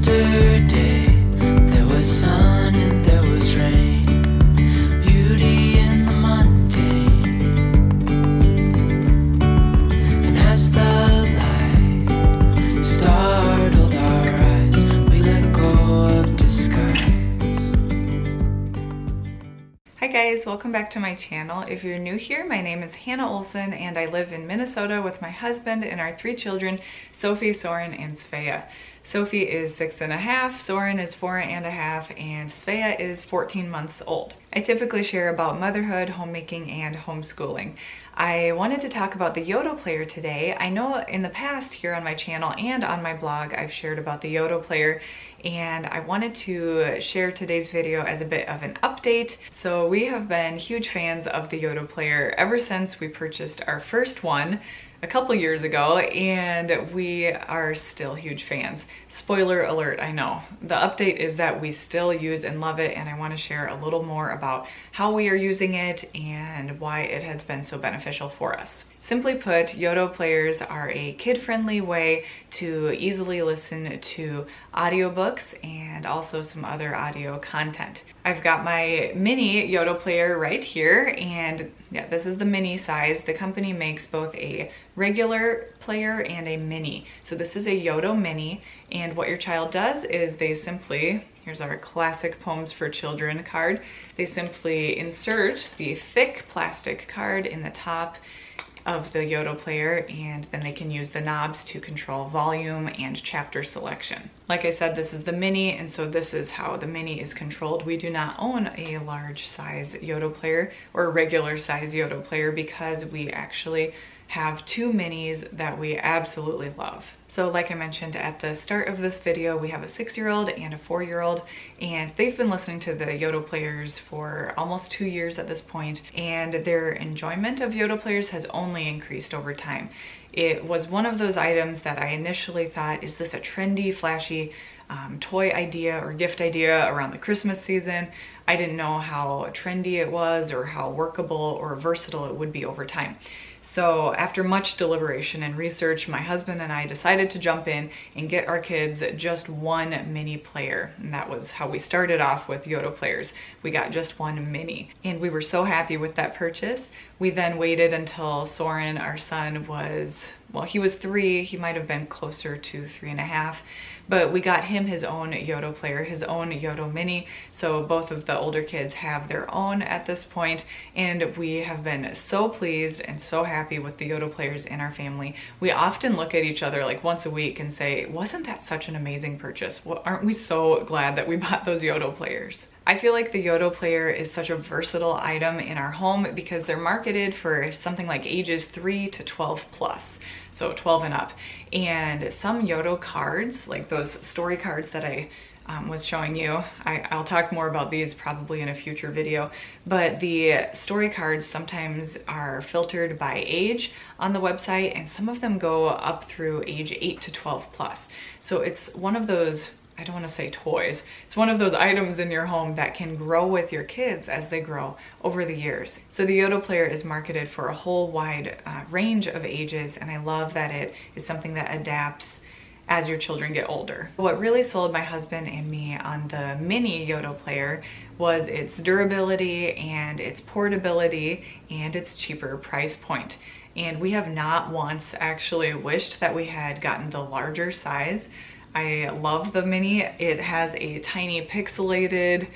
Yesterday there was sun and there was rain, beauty in the mundane. And as the light startled our eyes, we let go of disguise. Hi guys, welcome back to my channel. If you're new here, my name is Hannah Olson and I live in Minnesota with my husband and our 3 children, Sophie, Soren, and Svea. Sophie is 6.5, Soren is 4.5, and Svea is 14 months old. I typically share about motherhood, homemaking, and homeschooling. I wanted to talk about the Yoto Player today. I know in the past here on my channel and on my blog I've shared about the Yoto Player, and I wanted to share today's video as a bit of an update. So we have been huge fans of the Yoto Player ever since we purchased our first one a couple years ago, and we are still huge fans. Spoiler alert, I know. The update is that we still use and love it, and I want to share a little more about how we are using it and why it has been so beneficial for us. Simply put, Yoto Players are a kid-friendly way to easily listen to audiobooks and also some other audio content. I've got my mini Yoto Player right here, and yeah, this is the mini size. The company makes both a regular player and a mini. So this is a Yoto Mini, and what your child does is they simply, here's our classic Poems for Children card, they simply insert the thick plastic card in the top of the Yoto Player, and then they can use the knobs to control volume and chapter selection. Like I said, this is the mini, and so this is how the mini is controlled. We do not own a large size Yoto Player or a regular size Yoto Player because we actually have 2 minis that we absolutely love. So like I mentioned at the start of this video, we have a 6-year-old and a 4-year-old, and they've been listening to the Yoto Players for almost 2 years at this point, and their enjoyment of Yoto Players has only increased over time. It was one of those items that I initially thought, is this a trendy, flashy toy idea or gift idea around the Christmas season? I didn't know how trendy it was or how workable or versatile it would be over time. So after much deliberation and research, my husband and I decided to jump in and get our kids just one mini player. And that was how we started off with Yoto Players. We got just one mini, and we were so happy with that purchase. We then waited until Soren, our son, was, well, he was 3, he might have been closer to 3.5, but we got him his own Yoto Player, his own Yoto Mini, so both of the older kids have their own at this point, and we have been so pleased and so happy with the Yoto Players in our family. We often look at each other like once a week and say, wasn't that such an amazing purchase? Well, aren't we so glad that we bought those Yoto Players? I feel like the Yoto Player is such a versatile item in our home because they're marketed for something like ages 3 to 12 plus, so 12 and up. And some Yoto cards, like those story cards that I was showing you, I'll talk more about these probably in a future video, but the story cards sometimes are filtered by age on the website, and some of them go up through age 8 to 12 plus. So it's one of those, I don't want to say toys, it's one of those items in your home that can grow with your kids as they grow over the years. So the Yoto Player is marketed for a whole wide range of ages, and I love that it is something that adapts as your children get older. What really sold my husband and me on the mini Yoto Player was its durability and its portability and its cheaper price point. And we have not once actually wished that we had gotten the larger size. I love the mini. It has a tiny pixelated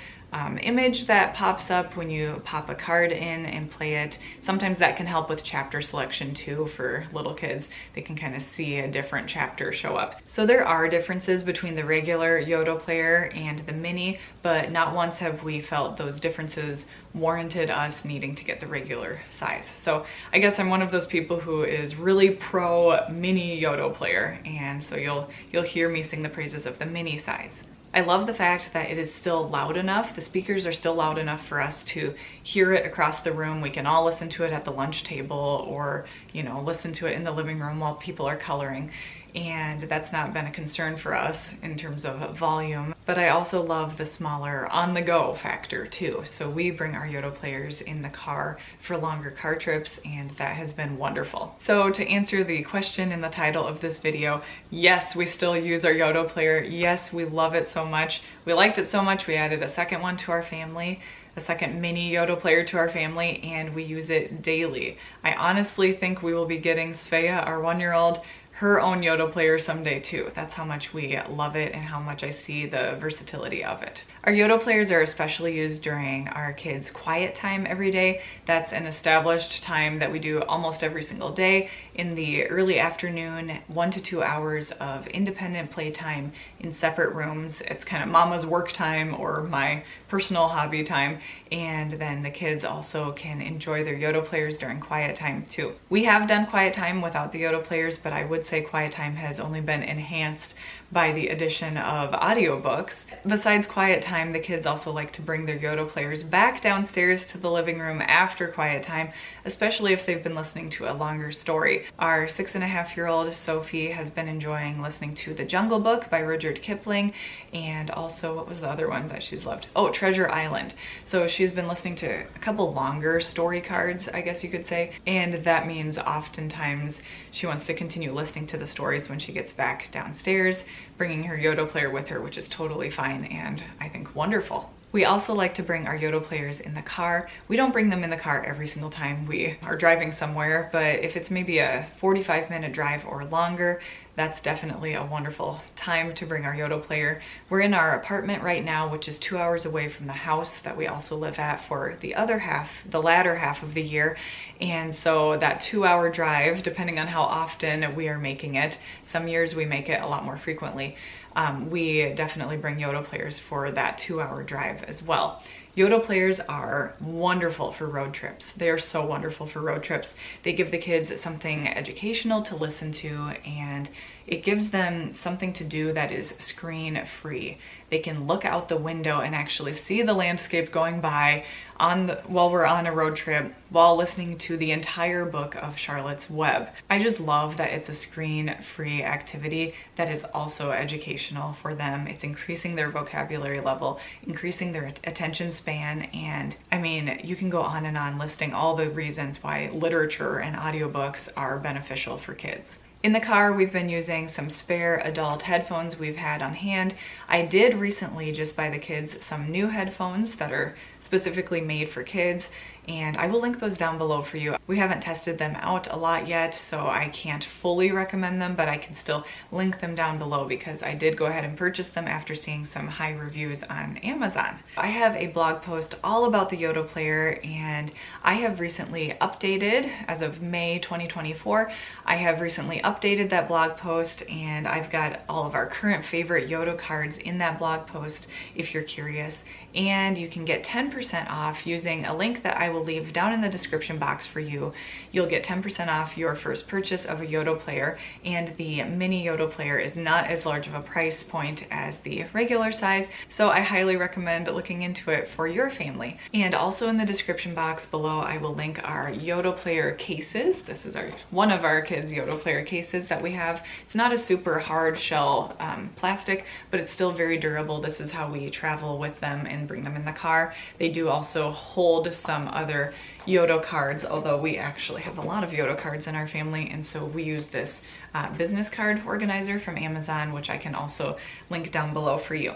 image that pops up when you pop a card in and play it. Sometimes that can help with chapter selection too for little kids. They can kind of see a different chapter show up. So there are differences between the regular Yoto Player and the mini, but not once have we felt those differences warranted us needing to get the regular size. So I guess I'm one of those people who is really pro mini Yoto Player, and so you'll hear me sing the praises of the mini size. I love the fact that it is still loud enough. The speakers are still loud enough for us to hear it across the room. We can all listen to it at the lunch table or, you know, listen to it in the living room while people are coloring. and that's not been a concern for us in terms of volume. But I also love the smaller on-the-go factor too. So we bring our Yoto Players in the car for longer car trips, and that has been wonderful. So to answer the question in the title of this video, yes, we still use our Yoto Player. Yes, we love it so much. We liked it so much we added a second one to our family, a second mini Yoto Player to our family, and we use it daily. I honestly think we will be getting Svea, our 1-year-old, her own Yoto Player someday too. That's how much we love it and how much I see the versatility of it. Our Yoto Players are especially used during our kids' quiet time every day. That's an established time that we do almost every single day. In the early afternoon, 1 to 2 hours of independent playtime in separate rooms. It's kind of mama's work time or my personal hobby time. And then the kids also can enjoy their Yoto Players during quiet time too. We have done quiet time without the Yoto Players, but I would say quiet time has only been enhanced by the addition of audiobooks. Besides quiet time, the kids also like to bring their Yoto Players back downstairs to the living room after quiet time, especially if they've been listening to a longer story. Our 6.5-year-old Sophie has been enjoying listening to The Jungle Book by Rudyard Kipling, and also, what was the other one that she's loved? Oh, Treasure Island. So she's been listening to a couple longer story cards, I guess you could say, and that means oftentimes she wants to continue listening to the stories when she gets back downstairs, bringing her Yoto Player with her, which is totally fine and I think wonderful. We also like to bring our Yoto Players in the car. We don't bring them in the car every single time we are driving somewhere, but if it's maybe a 45-minute drive or longer, that's definitely a wonderful time to bring our Yoto Player. We're in our apartment right now, which is 2 hours away from the house that we also live at for the other half, the latter half of the year. And so that 2-hour drive, depending on how often we are making it, some years we make it a lot more frequently, we definitely bring Yoto Players for that 2-hour drive as well. Yoto Players are wonderful for road trips. They are so wonderful for road trips. They give the kids something educational to listen to, and it gives them something to do that is screen-free. They can look out the window and actually see the landscape going by while we're on a road trip, while listening to the entire book of Charlotte's Web. I just love that it's a screen-free activity that is also educational for them. It's increasing their vocabulary level, increasing their attention span, and I mean, you can go on and on listing all the reasons why literature and audiobooks are beneficial for kids. In the car, we've been using some spare adult headphones we've had on hand. I did recently just buy the kids some new headphones that are specifically made for kids, and I will link those down below for you. We haven't tested them out a lot yet, so I can't fully recommend them, but I can still link them down below because I did go ahead and purchase them after seeing some high reviews on Amazon. I have a blog post all about the Yoto Player, and I have recently updated, as of May 2024, I have recently updated that blog post, and I've got all of our current favorite Yoto cards in that blog post if you're curious. And you can get 10% off using a link that I will leave down in the description box for you. You'll get 10% off your first purchase of a Yoto Player, and the mini Yoto Player is not as large of a price point as the regular size, so I highly recommend looking into it for your family. And also in the description box below, I will link our Yoto Player cases. This is one of our kids' Yoto Player cases that we have. It's not a super hard shell plastic, but it's still very durable. This is how we travel with them and bring them in the car. They do also hold some other Yoto cards, although we actually have a lot of Yoto cards in our family, and so we use this business card organizer from Amazon, which I can also link down below for you.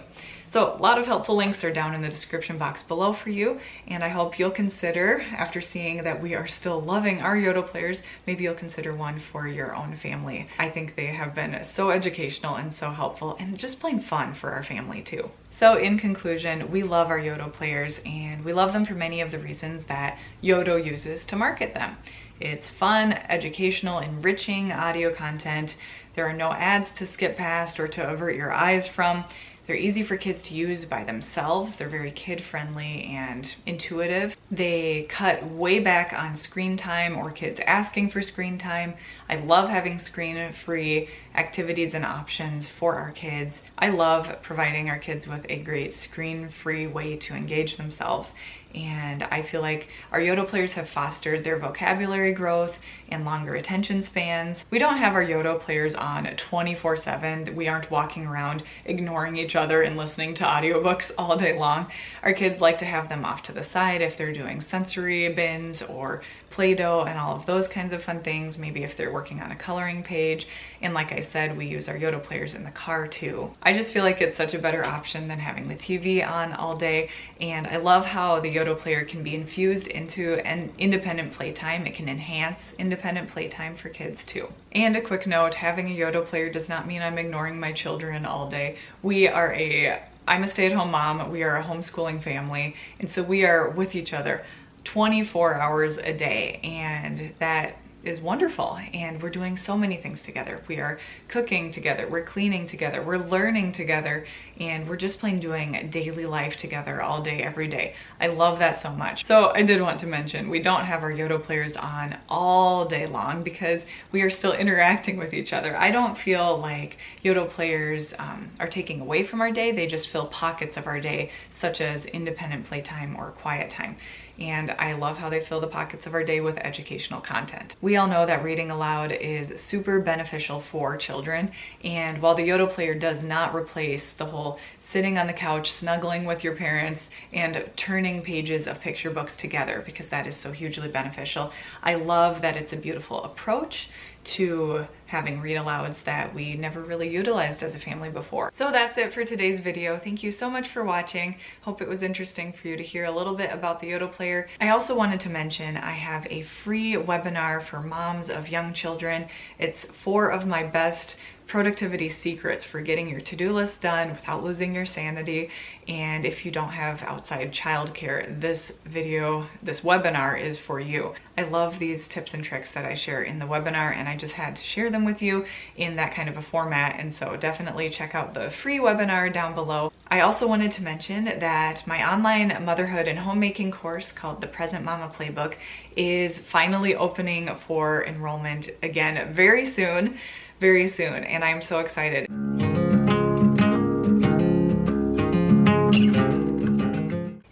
So a lot of helpful links are down in the description box below for you, and I hope you'll consider, after seeing that we are still loving our Yoto Players, maybe you'll consider one for your own family. I think they have been so educational and so helpful and just plain fun for our family too. So in conclusion, we love our Yoto Players, and we love them for many of the reasons that Yoto uses to market them. It's fun, educational, enriching audio content. There are no ads to skip past or to avert your eyes from. They're easy for kids to use by themselves. They're very kid-friendly and intuitive. They cut way back on screen time or kids asking for screen time. I love having screen-free activities and options for our kids. I love providing our kids with a great screen-free way to engage themselves. And I feel like our Yoto Players have fostered their vocabulary growth and longer attention spans. We don't have our Yoto Players on 24/7. We aren't walking around ignoring each other and listening to audiobooks all day long. Our kids like to have them off to the side if they're doing sensory bins or Play-Doh and all of those kinds of fun things, maybe if they're working on a coloring page. And like I said, we use our Yoto Players in the car too. I just feel like it's such a better option than having the TV on all day. And I love how the Yoto Player can be infused into an independent playtime. It can enhance independent playtime for kids too. And a quick note, having a Yoto Player does not mean I'm ignoring my children all day. I'm a stay-at-home mom, we are a homeschooling family, and so we are with each other 24 hours a day, and that is wonderful. And we're doing so many things together. We are cooking together, we're cleaning together, we're learning together, and we're just plain doing daily life together all day, every day. I love that so much. So I did want to mention, we don't have our Yoto Players on all day long because we are still interacting with each other. I don't feel like Yoto Players are taking away from our day. They just fill pockets of our day, such as independent playtime or quiet time. And I love how they fill the pockets of our day with educational content. We all know that reading aloud is super beneficial for children, and while the Yoto Player does not replace the whole sitting on the couch, snuggling with your parents, and turning pages of picture books together, because that is so hugely beneficial, I love that it's a beautiful approach to having read alouds that we never really utilized as a family before. So that's it for today's video. Thank you so much for watching. Hope it was interesting for you to hear a little bit about the Yoto Player. I also wanted to mention I have a free webinar for moms of young children. It's 4 of my best productivity secrets for getting your to-do list done without losing your sanity. And if you don't have outside childcare, this webinar is for you. I love these tips and tricks that I share in the webinar, and I just had to share them with you in that kind of a format. And so definitely check out the free webinar down below. I also wanted to mention that my online motherhood and homemaking course called the Present Mama Playbook is finally opening for enrollment again very soon, and I'm so excited.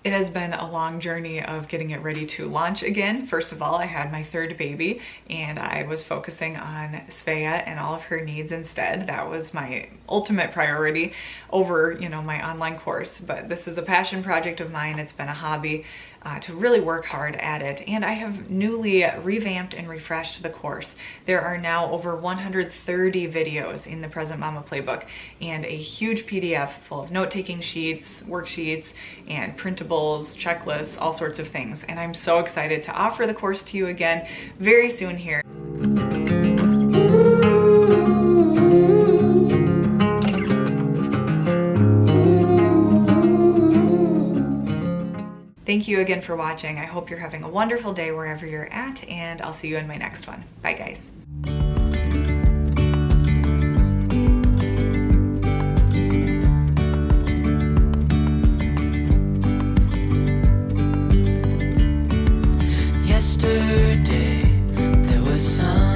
It has been a long journey of getting it ready to launch again. First of all, I had my 3rd baby and I was focusing on Svea and all of her needs instead. That was my ultimate priority over, my online course. But this is a passion project of mine. It's been a hobby to really work hard at it. And I have newly revamped and refreshed the course. There are now over 130 videos in the Present Mama Playbook and a huge PDF full of note-taking sheets, worksheets, and printables, checklists, all sorts of things. And I'm so excited to offer the course to you again very soon here. Thank you again for watching. I hope you're having a wonderful day wherever you're at, and I'll see you in my next one. Bye, guys. Yesterday there was sun.